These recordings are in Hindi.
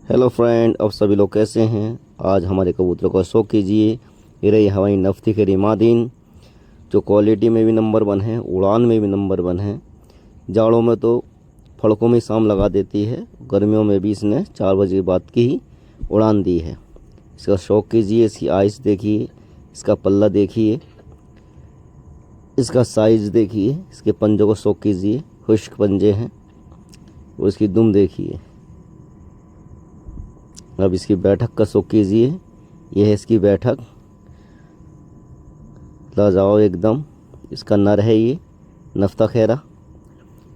हेलो फ्रेंड, अब सभी लोग कैसे हैं। आज हमारे कबूतरों का शौक कीजिए। ये रही हमारी नफ्ती के रिमादीन, जो क्वालिटी में भी नंबर 1 है, उड़ान में भी नंबर 1 है। जाड़ों में तो फड़कों में शाम लगा देती है, गर्मियों में भी इसने 4 बजे बाद की ही उड़ान दी है। इसका शौक कीजिए। इसकी आइस देखिए, इसका पल्ला देखिए, इसका साइज़ देखिए, इसके पंजों को शौक कीजिए। खुश्क पंजे हैं। और इसकी दुम देखिए। अब इसकी बैठक का शौक कीजिए। यह है इसकी बैठक, लाजवाब एकदम। इसका नर है ये नफ्ता खैरा।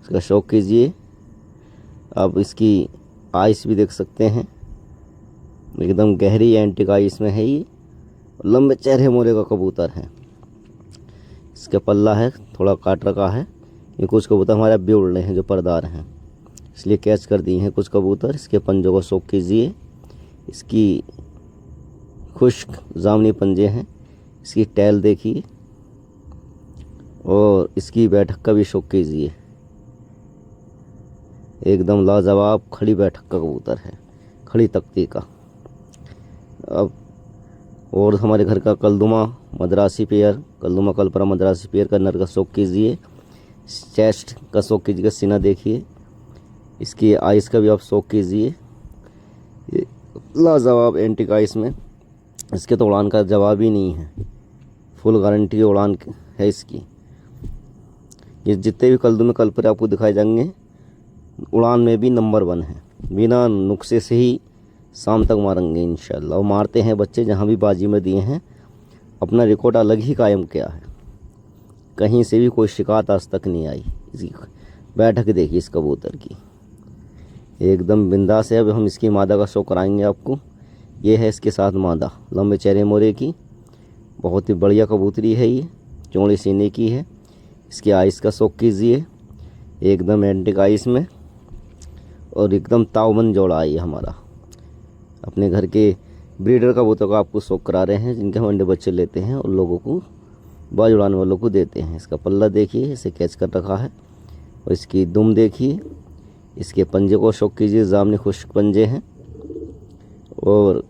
इसका शौक कीजिए। आप इसकी आइस भी देख सकते हैं, एकदम गहरी एंटीक आइस में है ये। लंबे चेहरे मोरे का कबूतर है। इसका पल्ला है थोड़ा काट रखा है। ये कुछ कबूतर हमारे अब भी उड़ रहे हैं जो परदार हैं, इसलिए कैच कर दिए हैं कुछ कबूतर। इसके पंजों को शौक कीजिए। इसकी खुश्क जामनी पंजे हैं। इसकी टैल देखिए और इसकी बैठक का भी शौक कीजिए। एकदम लाजवाब खड़ी बैठक का कबूतर है, खड़ी तख्ती का। अब और हमारे घर का कलदुमा मद्रासी पेयर, कलदुमा कलपरा मद्रासी पेयर का नर का शौक कीजिए। चेस्ट का शौक कीजिए। सीना देखिए। इसकी आइस का भी आप शौक कीजिए। लाजवाब एंटीक आइस में। इसके तो उड़ान का जवाब ही नहीं है, फुल गारंटी उड़ान है इसकी। ये जितने भी कलदुमे कलपरे आपको दिखाए जाएंगे, उड़ान में भी नंबर 1 है। बिना नुक्से से ही शाम तक मारेंगे इंशाल्लाह। और मारते हैं बच्चे, जहाँ भी बाजी में दिए हैं अपना रिकॉर्ड अलग ही कायम किया है। कहीं से भी कोई शिकायत आज तक नहीं आई। इसकी बैठक देखिए इस कबूतर की, एकदम बिंदास है। अब हम इसकी मादा का शो कराएंगे आपको। ये है इसके साथ मादा, लंबे चेहरे मोरे की, बहुत ही बढ़िया कबूतरी है ये, चौड़े सीने की है। इसकी आइस का शौक कीजिए, एकदम एंटीक आइस में। और एकदम तावमन जोड़ा है ये हमारा। अपने घर के ब्रीडर कबूतर का आपको शौक करा रहे हैं, जिनके हम अंडे बच्चे लेते हैं और लोगों को, बाज उड़ाने वालों को देते हैं। इसका पल्ला देखिए, इसे कैच कर रखा है। और इसकी दुम देखिए। इसके पंजे को शौक कीजिए, जामनी खुश्क पंजे हैं। और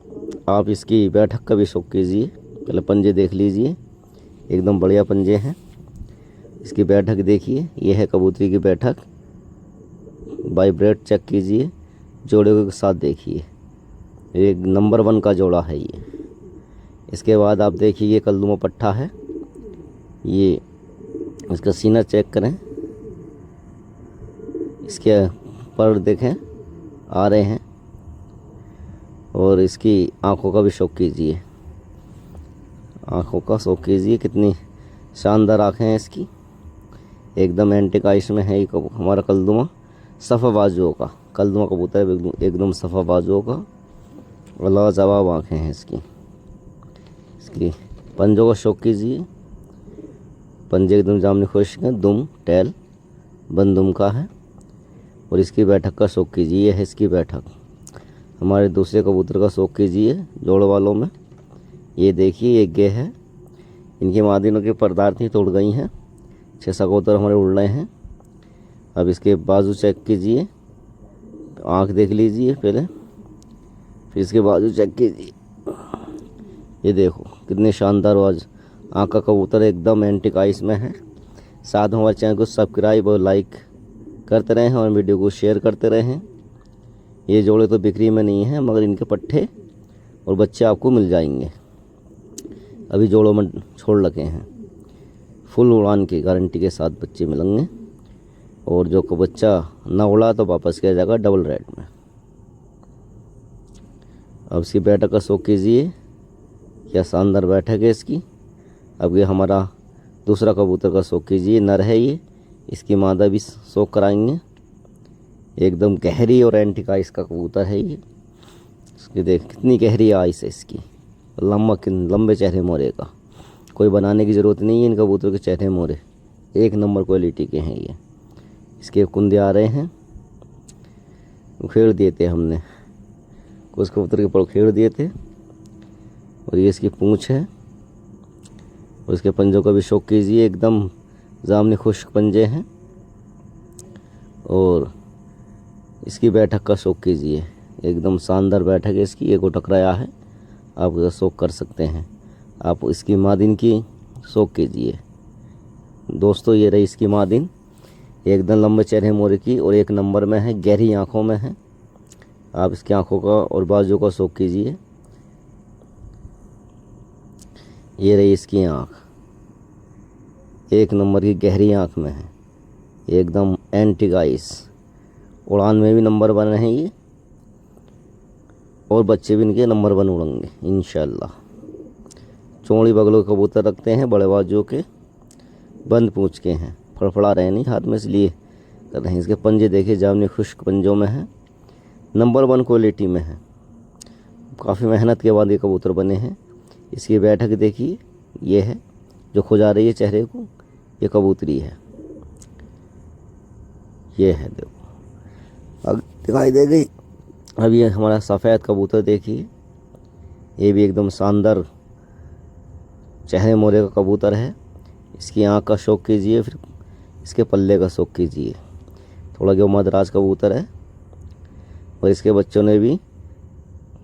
आप इसकी बैठक का भी शौक कीजिए। पहले पंजे देख लीजिए, एकदम बढ़िया पंजे हैं। इसकी बैठक देखिए, यह है कबूतरी की बैठक। वाइब्रेट चेक कीजिए, जोड़े के साथ देखिए, एक नंबर 1 का जोड़ा है ये। इसके बाद आप देखिए, ये कलदुमा पट्ठा है ये। इसका सीना चेक करें, इसके पर देखें आ रहे हैं। और इसकी आंखों का भी शौक कीजिए, आंखों का शौक कीजिए। कितनी शानदार आँखें हैं इसकी, एकदम एंटीक आइस में है ये हमारा कलदुमा। सफ़ा बाजुओं का कलदुमा कबूतर है, एकदम सफ़ा बाजुओं का। और लाजवाब आँखें हैं इसकी। इसकी पंजों का शौक कीजिए। पंजे एकदम जामनी खुश्क हैं। दुम टैल बंद दुम का है। और इसकी बैठक का शौक कीजिए। यह है इसकी बैठक। हमारे दूसरे कबूतर का शौक कीजिए जोड़ वालों में। ये देखिए, एक गे है, इनकी मादिनों की परदार थी तोड़ गई हैं। 6 कबूतर हमारे उड़ रहे हैं। अब इसके बाजू चेक कीजिए, आँख देख लीजिए पहले, फिर इसके बाजू चेक कीजिए। ये देखो कितने शानदार आज आँख का कबूतर, एकदम एंटीक आइस में है। साथ में हमारे चैनल को सब्सक्राइब और लाइक करते रहें और वीडियो को शेयर करते रहें। ये जोड़े तो बिक्री में नहीं है, मगर इनके पट्ठे और बच्चे आपको मिल जाएंगे। अभी जोड़ों में छोड़ रखे हैं, फुल उड़ान की गारंटी के साथ बच्चे मिलेंगे। और जो को बच्चा ना उड़ा तो वापस किया जाएगा डबल रेट में। अब इसकी बैठक का शौक कीजिए, क्या शानदार बैठक है इसकी। अब ये हमारा दूसरा कबूतर का शौक कीजिए, नर है ये। इसकी मादा भी शौक कराएंगे। एकदम गहरी और एंटीक आइस का कबूतर है ये। इसकी देख कितनी गहरी आइस है इसकी, लंबे चेहरे मोरे का। कोई बनाने की ज़रूरत नहीं है इन कबूतर के चेहरे मोरे, एक नंबर क्वालिटी के हैं ये। इसके कुंदे आ रहे हैं, उखेड़ दिए थे हमने, कुछ कबूतर के ऊपर उखेड़ दिए थे। और ये इसकी पूँछ है। और इसके पंजों का भी शौक कीजिए, एकदम जामनी खुश्क पंजे हैं। और इसकी बैठक का शौक कीजिए, एकदम शानदार बैठक है इसकी। एक टकराया है, आप इसका शौक कर सकते हैं। आप इसकी मादिन की शौक कीजिए दोस्तों। ये रही इसकी मादिन, एकदम लंबे चेहरे मोरे की और एक नंबर में है, गहरी आँखों में है। आप इसकी आँखों का और बाजू का शौक कीजिए। ये रही इसकी आँख, एक नंबर की गहरी आँख में है, एकदम एंटीक आइस। उड़ान में भी नंबर 1 है ये, और बच्चे भी इनके नंबर 1 उड़ेंगे इंशाल्लाह। चौड़ी बगलों के कबूतर रखते हैं, बड़े बाजुओं के, बंद पूँछ के हैं, फड़फड़ा रहे नहीं हाथ में इसलिए कर रहे हैं। इसके पंजे देखिए, जामनी खुश्क पंजों में है, नंबर 1 क्वालिटी में है। काफ़ी मेहनत के बाद ये कबूतर बने हैं। इसकी बैठक देखिए, ये है जो खुजा रही है चेहरे को, ये कबूतरी है। ये है देखो, अब दिखाई दे गई। अब ये हमारा सफ़ेद कबूतर देखिए, ये भी एकदम शानदार चेहरे मोरे का कबूतर है। इसकी आँख का शौक कीजिए, फिर इसके पल्ले का शौक कीजिए। थोड़ा जो मदराज कबूतर है, और इसके बच्चों ने भी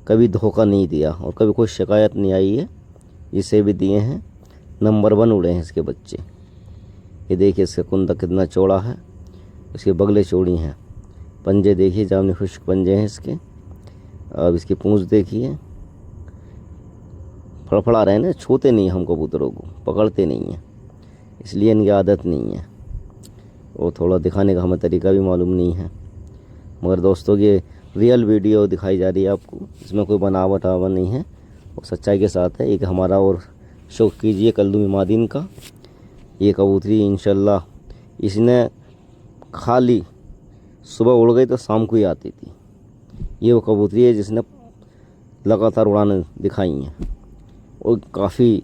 कभी धोखा नहीं दिया और कभी कोई शिकायत नहीं आई है। इसे भी दिए हैं, नंबर 1 उड़े हैं इसके बच्चे। ये देखिए इसका कुंदा कितना चौड़ा है, इसके बगले चौड़ी हैं। पंजे देखिए, जामनी खुश्क पंजे हैं इसके। अब इसकी पूंछ देखिए, फड़फड़ा रहे हैं, छूते नहीं हम कबूतरों को, पकड़ते नहीं हैं, इसलिए इनकी आदत नहीं है। और थोड़ा दिखाने का हमें तरीका भी मालूम नहीं है। मगर दोस्तों ये रियल वीडियो दिखाई जा रही है आपको, इसमें कोई बनावट आवा नहीं है और सच्चाई के साथ है। एक हमारा और शौक कीजिए कल्दूमी मादिन का। ये कबूतरी इंशाल्लाह इसने खाली सुबह उड़ गई तो शाम को ही आती थी। ये वो कबूतरी है जिसने लगातार उड़ाने दिखाई हैं, और काफ़ी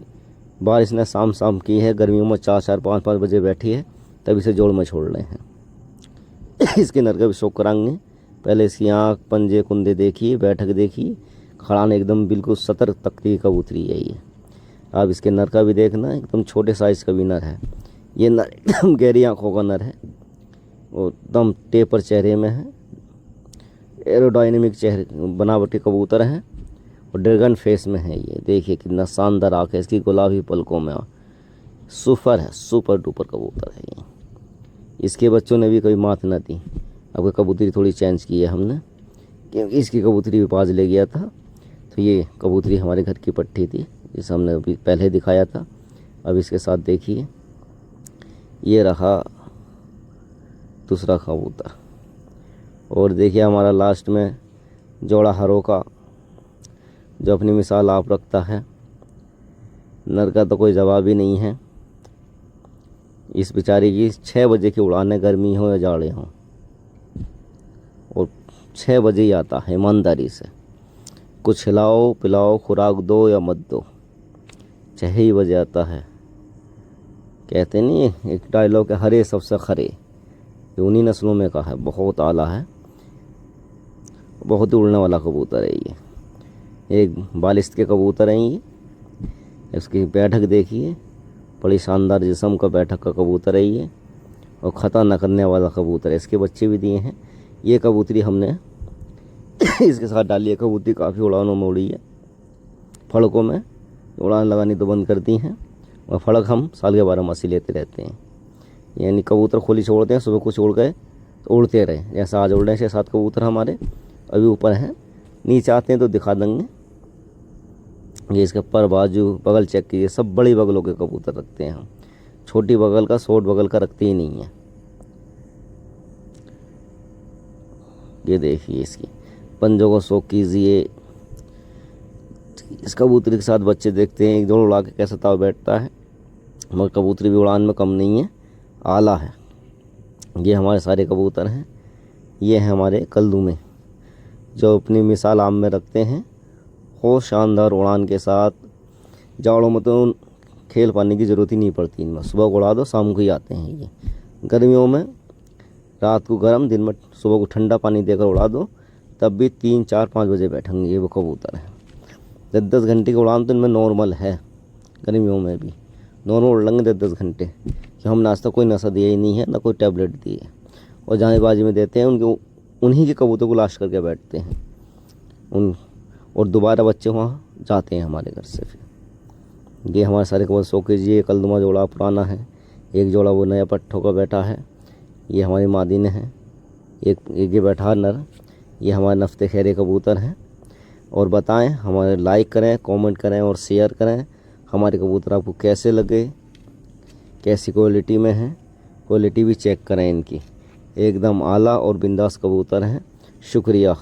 बार इसने शाम की है। गर्मियों में 4-4, 5-5 बजे बैठी है, तब इसे जोड़ में छोड़ रहे हैं। इसके नर का भी शौक कराएंगे। पहले इसकी आँख, पंजे, कुंदे देखिए, बैठक देखिए, खड़ाने एकदम बिल्कुल सतर तक की कबूतरी है ये। आप इसके नर का भी देखना, एकदम छोटे साइज़ का भी नर है ये। नर एकदम गहरी आँखों का नर है और एकदम टेपर चेहरे में है। एरोडायनेमिक चेहरे बनावटी कबूतर हैं और ड्रैगन फेस में है ये। देखिए कितना शानदार आँख है इसकी, गुलाबी पलकों में। सुपर है, सुपर डुपर कबूतर है ये। इसके बच्चों ने भी कभी मात न दी। अब कबूतरी थोड़ी चेंज की है हमने, क्योंकि इसकी कबूतरी भी पास ले गया था। तो ये कबूतरी हमारे घर की पट्टी थी, जिसे हमने अभी पहले दिखाया था। अब इसके साथ देखिए, ये रहा दूसरा कबूतर। और देखिए हमारा लास्ट में जोड़ा हरों का, जो अपनी मिसाल आप रखता है। नर का तो कोई जवाब ही नहीं है। इस बेचारे की 6 बजे की उड़ान है, गर्मी हो या जाड़े हों, और 6 बजे ही आता है ईमानदारी से। कुछ खिलाओ पिलाओ, खुराक दो या मत दो, 6 ही बजे आता है। कहते नहीं एक डायलॉग है, हरे सबसे खरे, ये उन्हीं नस्लों में का है। बहुत आला है, बहुत ही उड़ने वाला कबूतर है ये। एक बालिस्त के कबूतर हैं ये। इसकी बैठक देखिए, बड़ी शानदार जिस्म का बैठक का कबूतर है ये, और ख़ता न करने वाला कबूतर है। इसके बच्चे भी दिए हैं। ये कबूतरी हमने इसके साथ डाली है। कबूतरी काफ़ी उड़ानों में उड़ी है, फड़कों में उड़ान लगानी तो बंद कर दी हैं, और फड़क हम साल के 12 मासी लेते रहते हैं। यानी कबूतर खोली छोड़ते हैं, सुबह कुछ उड़ गए तो उड़ते रहे। जैसा आज उड़ रहे हैं 6-7 कबूतर हमारे अभी ऊपर हैं, नीचे आते हैं तो दिखा देंगे। ये इसके पर, बाजू, बगल चेक कीजिए, सब बड़ी बगलों के कबूतर रखते हैं हम। छोटी बगल का, शॉर्ट बगल का रखते ही नहीं है। ये देखिए इसकी पंजों को शौक कीजिए। इस कबूतरी के साथ बच्चे देखते हैं, एक जोड़ उड़ा के कैसा ताव बैठता है। मगर कबूतरी भी उड़ान में कम नहीं है, आला है। ये हमारे सारे कबूतर हैं। ये हैं हमारे कल्दूमे, जो अपनी मिसाल आम में रखते हैं, हो शानदार उड़ान के साथ। जाड़ों में तो खेल पाने की ज़रूरत ही नहीं पड़ती इनमें, सुबह को उड़ा दो शाम को ही आते हैं ये। गर्मियों में रात को गर्म, दिन में सुबह को ठंडा पानी देकर उड़ा दो, तब भी 3, 4, 5 बजे बैठेंगे। ये वो कबूतर है। 10-10 घंटे की उड़ान तो इनमें नॉर्मल है, गर्मियों में भी नॉर्मल उड़ लेंगे 10-10 घंटे। कि हमने आज तक कोई नशा दिया ही नहीं है, ना कोई टैबलेट दी है। और जहांबाजी में देते हैं उनके, उन्हीं के कबूतर को लाश करके बैठते हैं। उन और दोबारा बच्चे वहाँ जाते हैं हमारे घर से। फिर ये हमारे सारे कबूतर 100 kg, ये कलदुमा जोड़ा पुराना है, एक जोड़ा वो नया पट्ठों का बैठा है, ये हमारी मादी ने है, एक ये बैठा नर, ये हमारे नफ्ते खैरे कबूतर हैं। और बताएं, हमारे लाइक करें, कमेंट करें और शेयर करें। हमारे कबूतर आपको कैसे लगे, कैसी क्वालिटी में हैं, क्वालिटी भी चेक करें इनकी, एकदम आला और बिंदास कबूतर हैं। शुक्रिया।